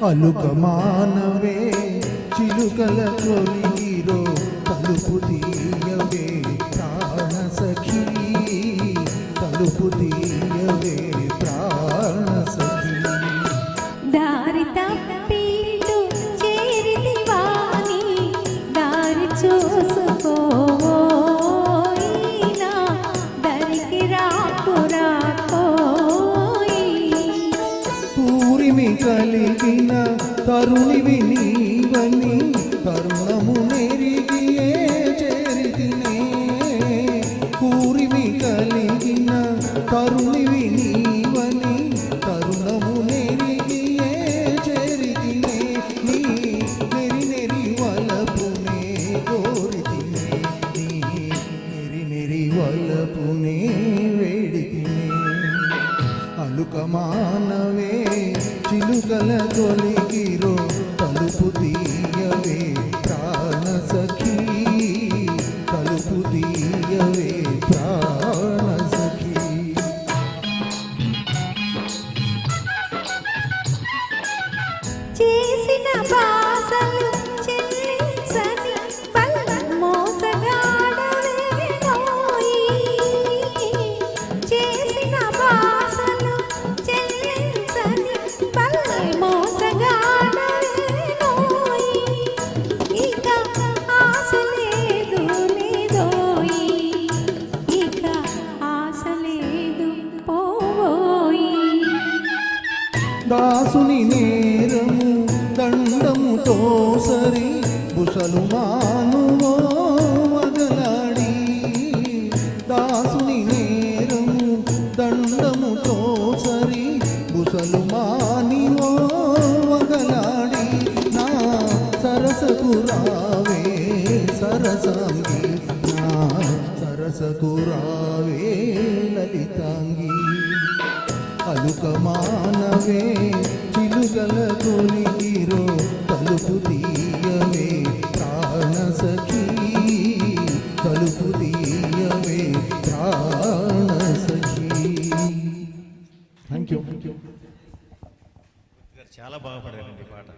అలుక మానవే చిలుకల కొలిగిరో తలుపు తీయవే ప్రాణ సఖీ తలుపు తీయవే ప్రాణ సఖీ దారి తప్పిటు చేరితివాని దారి చూసుకోయినా దరికి రాకురాకోయి పూరిమి కలిగిన తరుణివి నీవని కర్ణము నెరిగియే చేరితినే పూరిమి కలిగిన తరుణివి నీవని కర్ణము నెరిగియే చేరితినే నీ నెరి నెరి వలపునే కోరితినే నీ నెరి నెరి వలపునే వేడితినే అలుక మానవే చిలుకల తొలిగిరో తలుపు తీయవే ప్రాణ సఖీ తలుపు తీయవే ప్రాణ సఖీ చేసిన బాసలు చెల్లించని బల్ల మోసగాడవేనోయి చేసిన బాసలు చెల్లించని బల్ల మోసగాడవేనోయి ఇక ఆశ లేదు లేదోయి ఇక ఆశ లేదు పోయి దాసుని నేరము దండముతో సరి బుసలు మానువో వగలాడి దాసుని నేరము దండముతో సరి బుసలు మానివో వగలాడి నా సరసకు రావే సరసాంగి నా సరసకు రావే లలితాంగి అలుక మానవే చిలుకల కొలిగిరో తలుపు తీయవే ప్రాణ సఖీ తలుపు తీయవే ప్రాణ సఖీ థ్యాంక్ యూ చాలా బాగా పాడారండి పాట.